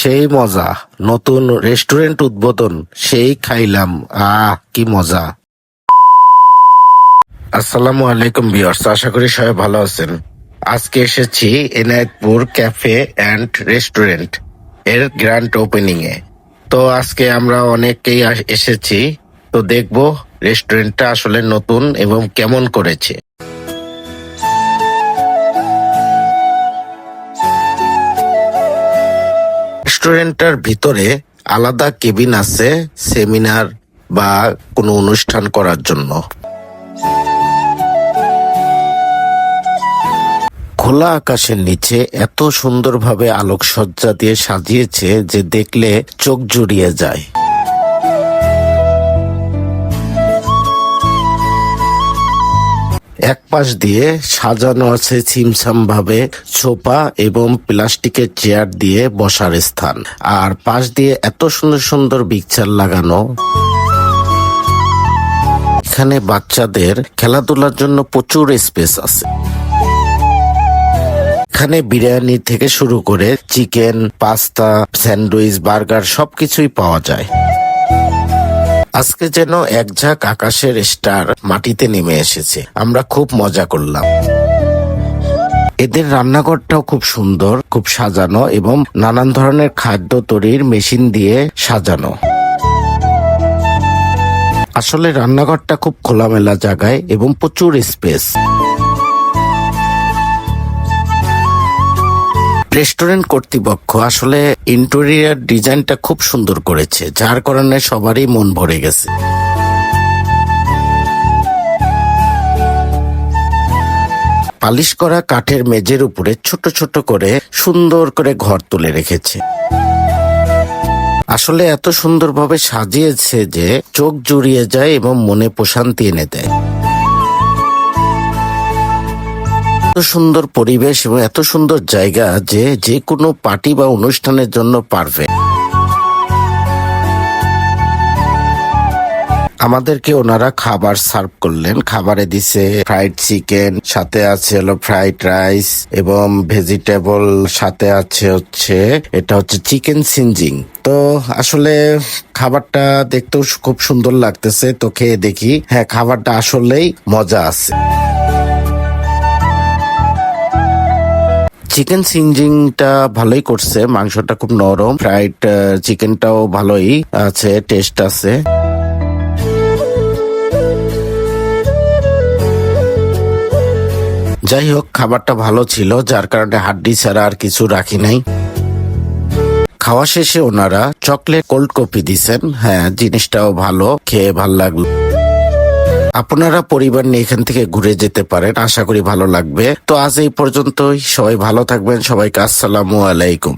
সেই মজা, নতুন রেস্টুরেন্ট উদ্বোধন, সেই খাইলাম, কি মজা। আসসালামু আলাইকুম ভিউয়ার্স, আশা করি সবাই ভালো আছেন। আজকে এসেছি এনায়েতপুর ক্যাফে অ্যান্ড রেস্টুরেন্ট এর গ্র্যান্ড ওপেনিং এ। তো আজকে আমরা অনেকেই এসেছি, তো দেখবো রেস্টুরেন্টটা আসলে নতুন এবং কেমন করেছে। রেস্টুরেন্টটার ভিতরে আলাদা কেবিন আছে সেমিনার বা কোনো অনুষ্ঠান করার জন্য। খোলা আকাশের নিচে এত সুন্দরভাবে আলোকসজ্জা দিয়ে সাজিয়েছে যে দেখলে চোখ জুড়িয়ে যায়। এক পাশ দিয়ে সাজানো আছে ছিমছাম ভাবে সোফা এবং প্লাস্টিকের চেয়ার দিয়ে বসার স্থান, আর পাশ দিয়ে এত সুন্দর সুন্দর পিকচার লাগানো। এখানে বাচ্চাদের খেলাধুলার জন্য প্রচুর স্পেস আছে। এখানে বিরিয়ানি থেকে শুরু করে চিকেন, পাস্তা, স্যান্ডউইচ, বার্গার সবকিছুই পাওয়া যায়। আজকে যেন এক ঝাঁক আকাশের স্টার মাটিতে নেমে এসেছে। আমরা খুব মজা করলাম। এদের রান্নাঘরটাও খুব সুন্দর, খুব সাজানো এবং নানান ধরনের খাদ্য তৈরির মেশিন দিয়ে সাজানো। আসলে রান্নাঘরটা খুব খোলামেলা জায়গায় এবং প্রচুর স্পেস। রেস্টুরেন্ট কর্তৃপক্ষ আসলে ইন্টেরিয়র ডিজাইনটা খুব সুন্দর করেছে, যার কারণে সবারই মন ভরে গেছে। পালিশ করা কাঠের মেঝের উপরে ছোট ছোট করে সুন্দর করে ঘর তুলে রেখেছে। আসলে এত সুন্দরভাবে সাজিয়েছে যে চোখ জুড়িয়ে যায় এবং মনে প্রশান্তি এনে দেয়। এত সুন্দর পরিবেশ এবং এত সুন্দর জায়গা যে যে কোনো পার্টি বা অনুষ্ঠানের জন্য পারফেক্ট। আমাদেরকে ওনারা খাবার সার্ভ করলেন। খাবারে দিছে ফ্রাইড চিকেন, সাথে আছে হলো ফ্রাইড রাইস এবং ভেজিটেবল, সাথে আছে এটা হচ্ছে চিকেন সিনজিং। তো আসলে খাবারটা দেখতেও খুব সুন্দর লাগতেছে। তো খেয়ে দেখি, হ্যাঁ খাবারটা আসলেই মজা আছে। চিকেন সিনজিংটা ভালোই করছে, মাংসটা খুব নরম, ফ্রাইড চিকেনটাও ভালোই আছে, টেস্ট আছে। যাই হোক, খাবারটা ভালো ছিল, যার কারণে হাড্ডি ছাড়া আর কিছু রাখি নাই। খাওয়া শেষে ওনারা চকলেট কোল্ড কফি দিছেন। হ্যাঁ, জিনিসটাও ভালো, খেয়ে ভালো লাগলো। আপনারা পরিবার নিয়ে এখান থেকে ঘুরে যেতে পারেন, আশা করি ভালো লাগবে। তো আজ এই পর্যন্তই, সবাই ভালো থাকবেন। সবাইকে আসসালামু আলাইকুম।